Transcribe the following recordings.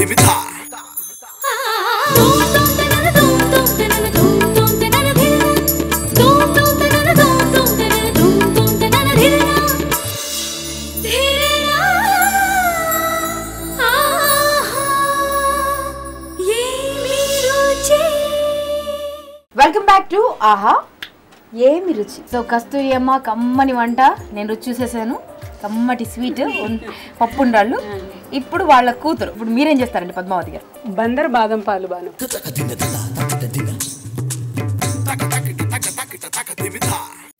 Welcome back to ఆహా ఏమి రుచి. సో కస్తూరి అమ్మ కమ్మని వంట నేను రుచి చూసేసాను. కమ్మటి స్వీట్ పప్పు ఉండాళ్ళు. ఇప్పుడు వాళ్ళ కూతురు, ఇప్పుడు మీరేం చేస్తారండి పద్మావతి గారు? బందర్ బాదం పాలు బాను.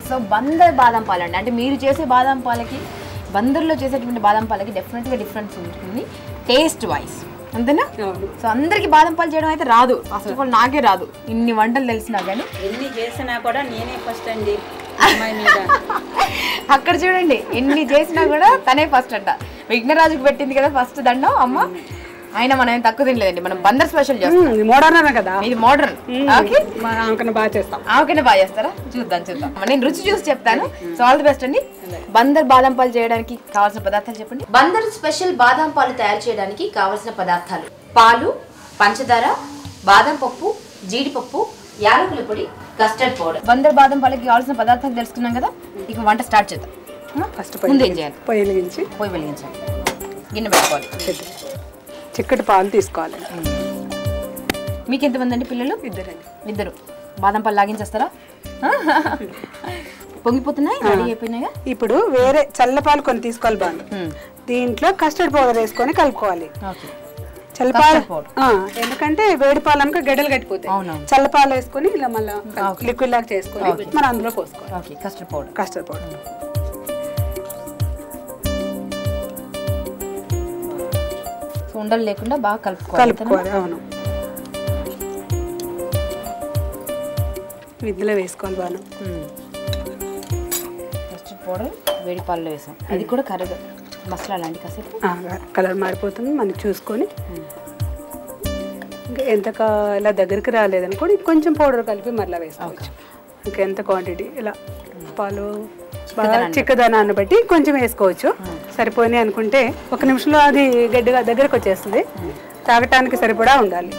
సో బందర్ బాదం పాలు అండి, అంటే మీరు చేసే బాదం పాలకి బందర్లో చేసేటువంటి బాదం పాలకి డెఫినెట్గా డిఫరెన్స్ ఉంటుంది టేస్ట్ వైజ్, అంతేనా? సో అందరికి బాదం పాలు చేయడం అయితే రాదు, ఫస్ట్ ఆఫ్ ఆల్ నాకే రాదు, ఇన్ని వంటలు తెలిసినా కానీ. ఎన్ని చేసినా కూడా నేనే ఫస్ట్ అండి. అక్కడ చూడండి, ఎన్ని చేసినా కూడా తనే ఫస్ట్ అంట. విఘ్నరాజుకి పెట్టింది కదా ఫస్ట్ దండం అమ్మ. అయినా మనం ఏం తక్కువ తినలేదండి, మనం బందర్ స్పెషల్ చేస్తాం. మోడర్న్ కదా, ఇది మోడర్న్. ఆమెకన్నా బాగా చేస్తాం. ఆమెకన్నా బాగా చేస్తారా? చూద్దాం చూద్దాం. నేను రుచి చూసి చెప్తాను. సో ఆల్ ది బెస్ట్ అండి. బందర్ బాదం పాలు చేయడానికి కావాల్సిన పదార్థాలు చెప్పండి. బందర్ స్పెషల్ బాదం పాలు తయారు చేయడానికి కావాల్సిన పదార్థాలు: పాలు, పంచదార, బాదం పప్పు, జీడిపప్పు, యాలకుల పొడి, కస్టర్డ్ పౌడర్. బందర్ బాదం పాలకి కావాల్సిన పదార్థాలు తెలుసుకున్నాం కదా, ఇక వంట స్టార్ట్ చేద్దాం. ఫస్ట్ ముందు ఏం చేయాలి? పొయ్యి వెలిగించి గిన్నె పెట్టుకోవాలి. చిక్కటి పాలు తీసుకోవాలి. మీకు ఎంతమంది అండి పిల్లలు? ఇద్దరు. బాదం పాలు లాగించేస్తారా? పొంగిపోతున్నాయి, రెడీ అయిపోయినాయిగా. ఇప్పుడు వేరే చల్లపాలు కొన్ని తీసుకోవాలి బాను. దీంట్లో కస్టర్డ్ పౌడర్ వేసుకొని కలుపుకోవాలి. చల్లపాలు ఎందుకంటే వేడి పాలు అనుకో గడ్డలు కట్టిపోతాయి. చల్లపాలు వేసుకొని ఇలా మళ్ళీ లిక్విడ్ లాగా చేసుకొని మనం అందులో పోసుకోవాలి. Custard powder. ఉండలు లేకుండా బాగా కలుపుకోవాలి. అవును, ఇందులో వేసుకోవాలి బాను. కస్టర్డ్ పౌడర్ వేడి పాలలో వేసాం, అది కూడా కరగ మసాలా లాంటి కాసేపు కలర్ మారిపోతుంది మనం చూసుకొని. ఇంకా ఎంత ఇలా దగ్గరికి రాలేదనుకోండి కొంచెం పౌడర్ కలిపి మరలా వేసుకోవచ్చు. ఇంకా ఎంత క్వాంటిటీ ఇలా పాలు బాగా చిక్కదనాన్ని బట్టి కొంచెం వేసుకోవచ్చు. సరిపోయినాయి అనుకుంటే 1 నిమిషంలో అది గట్టిగా దగ్గరకు వచ్చేస్తుంది. తాగటానికి సరిపడా ఉండాలి,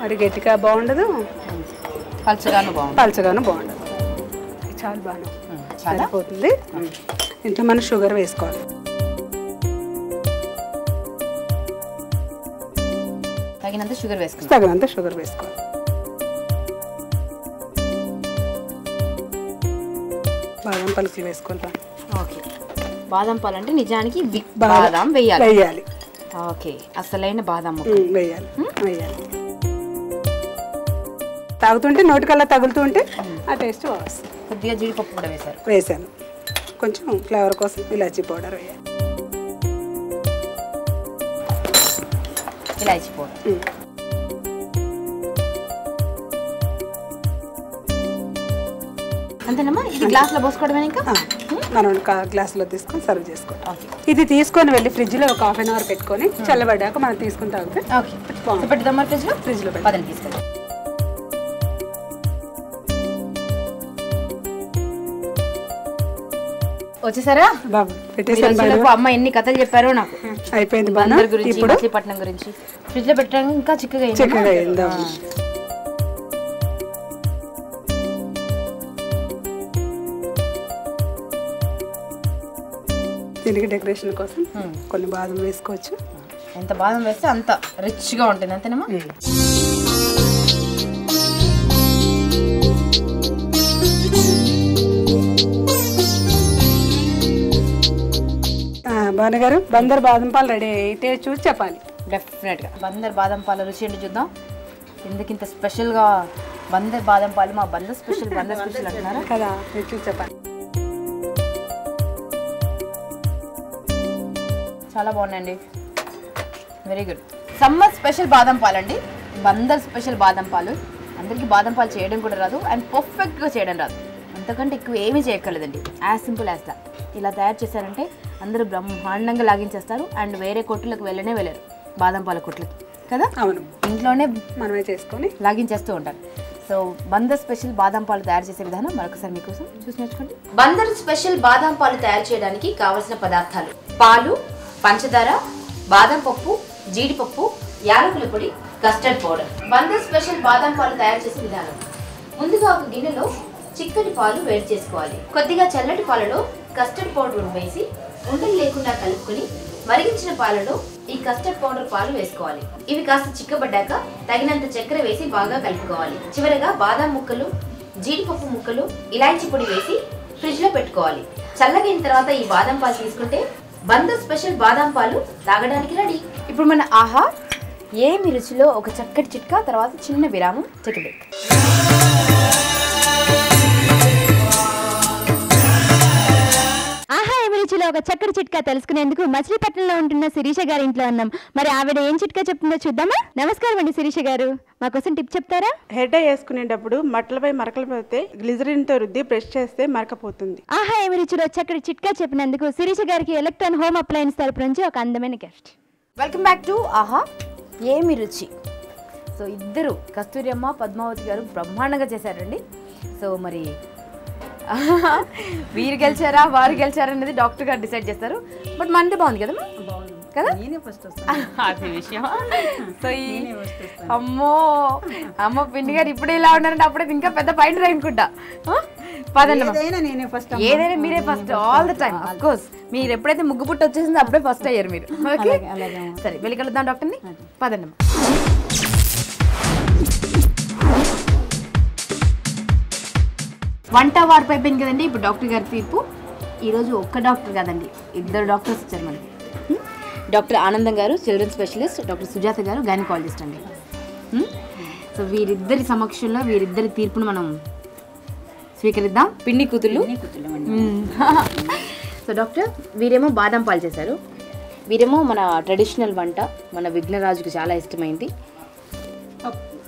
మరి గట్టిగా బాగుండదు, పల్చగాను బాగుండదు. చాలా బాగా సరిపోతుంది. ఇంట్లో మనం షుగర్ వేసుకోవాలి. తగినంత షుగర్ వేసుకోవాలి. బాదం పలుకులు వేసుకోవాలి. ఓకే, బాదం పాలు అంటే నిజానికి బాదం వేయాలి. ఓకే, అసలైన బాదం వేయాలి. తాగుతుంటే నోటికల్లా తగులుతుంటే ఆ టేస్ట్ వస్తుంది. కొద్దిగా జీడిపప్పు కూడా వేసాను. కొంచెం ఫ్లేవర్ కోసం ఇలాచీ పౌడర్ వేయాలి. ఇలాచీ పౌడర్ అంతేనమ్మా. ఇది గ్లాస్లో పోసుకోవడమే. ఇంకా మనం గ్లాసులో తీసుకొని సర్వ్ చేసుకోవాలి. ఇది తీసుకొని వెళ్ళి ఫ్రిడ్జ్లో ఒక 1/2 అవర్ పెట్టుకొని చల్లబడ్డాక మనం తీసుకుని తాగితే పెట్టుదామా ఫ్రిడ్జ్లో పదని తీసుకెళ్ళి. వచ్చేసారా బాబు? అమ్మ ఎన్ని కథలు చెప్పారో నాకు. అయిపోయింది. బందర్ గురించి, మచిలీపట్నం గురించి. ఫ్రిడ్జ్ లో పెట్టడానికి ఇంకా చిక్కగా అయింది. దీనికి డెకరేషన్ కోసం కొన్ని బాదం వేసుకోవచ్చు. ఎంత బాదం వేస్తే అంత రిచ్ గా ఉంటుంది, అంతేనమ్మా. భాను గారు, బందర్ బాదం పాలు రెడీ అయితే చూసి చెప్పాలి. డెఫినెట్గా బందర్ బాదం పాలు రుచి ఏంటి చూద్దాం. ఎందుకింత స్పెషల్గా బందర్ బాదం పాలు, మా బందర్ స్పెషల్ అంటున్నారా కదా, చూసి చెప్పాలి. చాలా బాగున్నాయండి, వెరీ గుడ్. సమ్మర్ స్పెషల్ బాదం పాలు అండి, బందర్ స్పెషల్ బాదం పాలు. అందరికీ బాదం పాలు చేయడం కూడా రాదు, అండ్ పర్ఫెక్ట్గా చేయడం రాదు. అంతకంటే ఎక్కువ ఏమీ చేయక్కర్లేదండి, యాజ్ సింపుల్ యాజ్ దా. ఇలా తయారు చేశారంటే అందరూ బ్రహ్మాండంగా లాగించేస్తారు, అండ్ వేరే కొట్టులకు వెళ్ళరు బాదం పాల కొట్లకి కదా. అవును, ఇంట్లోనే మనమే చేసుకొని లాగించేస్తూ ఉంటారు. సో బందర్ స్పెషల్ బాదం పాలు తయారు చేసే విధానం మరొకసారి మీకోసం చూసి నేర్చుకోండి. బందర్ స్పెషల్ బాదం పాలు తయారు చేయడానికి కావలసిన పదార్థాలు: పాలు, పంచదార, బాదం పప్పు, జీడిపప్పు, యాలకుల పొడి, కస్టర్డ్ పౌడర్. బందర్ స్పెషల్ బాదం పాలు తయారు చేసే విధానం. ముందుగా ఒక గిన్నెలో చిక్కటి పాలు వేడి చేసుకోవాలి. కొద్దిగా చల్లటి పాలలో కస్టర్డ్ పౌడర్ వేసి ఉండలు లేకుండా కలుపుకొని మరిగించిన పాలలో ఈ కస్టర్డ్ పౌడర్ పాలు వేసుకోవాలి. ఇవి కాస్త చిక్కబడ్డాక తగినంత చక్కెర వేసి బాగా కలుపుకోవాలి. చివరగా బాదం ముక్కలు, జీడిపప్పు ముక్కలు, ఇలాచీ పొడి వేసి ఫ్రిడ్జ్ లో పెట్టుకోవాలి. చల్లగైన తర్వాత ఈ బాదం పాలు తీసుకుంటే బందర్ స్పెషల్ బాదం పాలు తాగడానికి రెడీ. ఇప్పుడు మన ఆహా ఏమి రుచిలో ఒక చక్కటి చిట్కా, తర్వాత చిన్న విరామం, చెక్ బ్రేక్. ఆహా ఏమి రుచిలో ఒక చక్కటి చిట్కా తెలుసుకునేందుకు మచిలీపట్నంలో ఉంటున్న శిరీష గారి ఇంట్లో ఉన్నాం. మరి ఆవిడ ఏం చిట్కా చెప్తుందో చూద్దామా? నమస్కారం అండి శిరీష గారు, మా కోసం టిప్ చెప్తారా? హెడ్ వేసుకునేటప్పుడు మట్టలపై మరకలు పోతే గ్లిజరిన్ తో రుద్ది బ్రష్ చేస్తే మరకపోతుంది. ఆహా ఏమి రుచిలో చక్కటి చిట్కా చెప్పినందుకు శిరీష గారికి ఎలక్ట్రాన్ హోమ్ అప్లయన్స్ తరపు నుంచి ఒక అందమైన గిఫ్ట్. వెల్కమ్ బ్యాక్ టు ఆహా ఏమి రుచి. సో ఇద్దరు కస్తూరి అమ్మ, పద్మావతి గారు బ్రహ్మాండంగా చేశారండి. సో మరి వీరు గెలిచారా వారు గెలిచారా అనేది డాక్టర్ గారు డిసైడ్ చేస్తారు. బట్ మనదే బాగుంది కదా కదా, అది విషయం. సో ఈ అమ్మ పిండి గారు ఇప్పుడే ఇలా ఉన్నారంటే అప్పుడే ఇంకా పెద్ద పాయింట్ అనుకుంటా. ఏదైనా మీరే first all the time. Of course మీరు ఎప్పుడైతే ముగ్గు పుట్టి వచ్చేసిందో అప్పుడే ఫస్ట్ అయ్యారు మీరు. ఓకే సరే, వెళ్ళి కలుద్దాం డాక్టర్ని. పదండి. వంట వార్పు అయిపోయింది కదండి. ఇప్పుడు డాక్టర్ గారి తీర్పు. ఈరోజు ఒక్క డాక్టర్ కాదండి, ఇద్దరు డాక్టర్స్ వచ్చారు మనకి. డాక్టర్ ఆనందం గారు చిల్డ్రన్ స్పెషలిస్ట్, డాక్టర్ సుజాత గారు గైనకాలజిస్ట్ అండి. సో వీరిద్దరి సమక్షంలో వీరిద్దరి తీర్పును మనం స్వీకరిద్దాం. పిన్ని కూతుళ్ళు. సో డాక్టర్, వీరేమో బాదం పాలు చేశారు, వీరేమో మన ట్రెడిషనల్ వంట, మన విఘ్నరాజుకి చాలా ఇష్టమైంది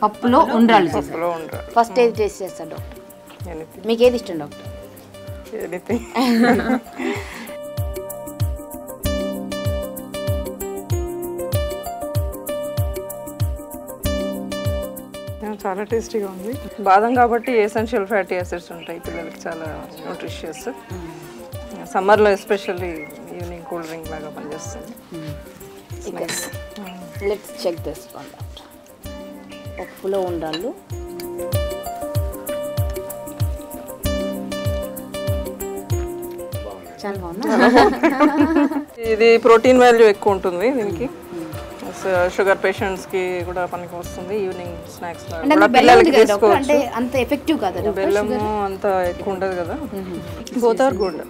పప్పులో ఉండ్రాళ్ళు చేశారు. ఫస్ట్ ఏది టేస్ట్ చేస్తారు డాక్టర్? మీకు ఏది ఇష్టం డాక్టర్? చాలా టేస్టీగా ఉంది. బాదం కాబట్టి ఎసెన్షియల్ ఫ్యాటీ యాసిడ్స్ ఉంటాయి, పిల్లలకి చాలా న్యూట్రిషియస్. సమ్మర్లో ఎస్పెషల్లీ ఈవినింగ్ కూల్ డ్రింక్ లాగా పనిచేస్తుంది. Let's check this one doctor. పప్పులో ఉండాలి. చాలా బాగుంది. ఇది ప్రోటీన్ వాల్యూ ఎక్కువ ఉంటుంది దీనికి. షుగర్ పేషెంట్స్ కి కూడా పనికి వస్తుంది. ఈవినింగ్ స్నాక్స్ లాగా పిల్లలకి తీసుకోవచ్చు. అంత ఎఫెక్టివ్ కాదు, బెల్లము అంత ఎక్కువ ఉండదు కదా. Both are good.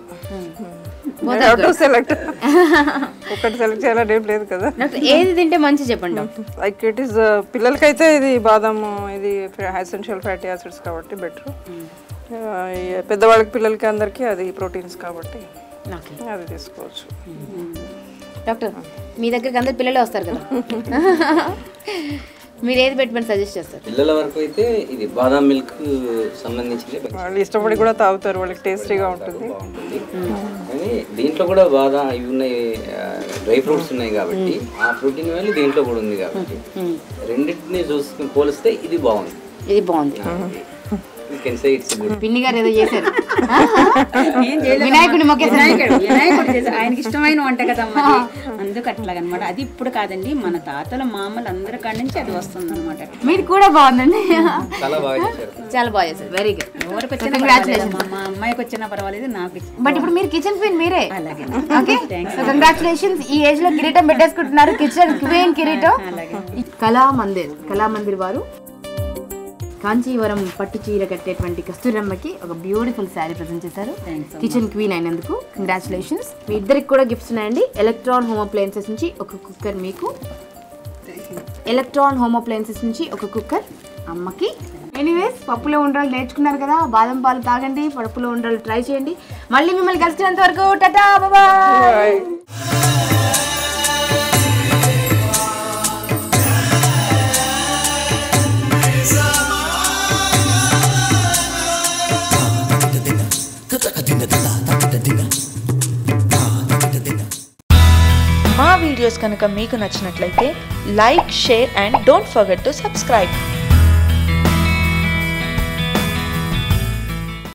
సెలెక్ట్ ఒకటి సెలెక్ట్ చేయాలని ఏం లేదు కదా. ఏది తింటే మంచి చెప్పండి. లైక్ ఇట్ ఈస్ పిల్లలకైతే ఇది బాదం, ఇది ఎసెన్షియల్ ఫ్యాటీ యాసిడ్స్ కాబట్టి బెటర్. పెద్దవాళ్ళకి పిల్లలకి అందరికీ అది ప్రోటీన్స్ కాబట్టి అది తీసుకోవచ్చు. డాక్టర్, మీ దగ్గరికి అందరు పిల్లలే వస్తారు కదా, మీరు ఏది పెట్టమని సజెస్ట్ చేస్తారు? పిల్లల వరకు అయితే ఇది బాదం మిల్క్ సంబంధించి వాళ్ళు ఇష్టపడి కూడా తాగుతారు, వాళ్ళకి టేస్టీగా ఉంటుంది. కానీ దీంట్లో కూడా బాదం ఇవి ఉన్నాయి, డ్రై ఫ్రూట్స్ ఉన్నాయి కాబట్టి ఆ ప్రోటీన్ వాల్యూ దీంట్లో కూడా ఉంది కాబట్టి రెండింటిని చూసుకుని పోలిస్తే ఇది బాగుంది. ఇది బాగుంది. పిన్ని గారు ఏదో చేశారు, వినాయకుడి ఆయనకి ఇష్టమైన వంట కదమ్మా, అందుకు అట్లాగనమాట. అది ఇప్పుడు కాదండి, మన తాతల మామలు అందరి కాడి నుంచి అది వస్తుంది అనమాట. మీరు కూడా బాగుందండి, చాలా బాగా చేశారు. చాలా బాగా చేశారు. Very good. ఎవరికి వచ్చినా మా అమ్మాయికి వచ్చినా పర్వాలేదు, నాకు. బట్ ఇప్పుడు మీరు కిచెన్ క్వీన్ మీరే. అలాగే. Okay, congratulations. ఈ ఏజ్ లో కిరీటం పెట్టేసుకుంటున్నారు, కిచెన్ క్వీన్ కిరీటం. కళామందిర్ వారు కాంచీవరం పట్టు చీర కట్టేటువంటి కస్తూరమ్మకి ఒక బ్యూటిఫుల్ శారీ ప్రజెంట్ చేశారు, కిచెన్ క్వీన్ అయినందుకు కంగ్రాచులేషన్స్. మీ ఇద్దరికి కూడా గిఫ్ట్స్ ఉన్నాయండి. ఎలక్ట్రాన్ హోమ్ అప్లయన్సెస్ నుంచి ఒక కుక్కర్ మీకు, ఎలక్ట్రాన్ హోమ్ అప్లయన్సెస్ నుంచి ఒక కుక్కర్ అమ్మకి. ఎనీవేస్, పప్పులో ఉండ్రాలు నేర్చుకున్నారు కదా, బాదం పాలు తాగండి, పప్పులో ఉండ్రాలు ట్రై చేయండి. మళ్ళీ మిమ్మల్ని కలిసినంత వరకు టాటా, బాయ్. మా వీడియోస్ కనుక మీకు నచ్చినట్లయితే like, share and don't forget to subscribe.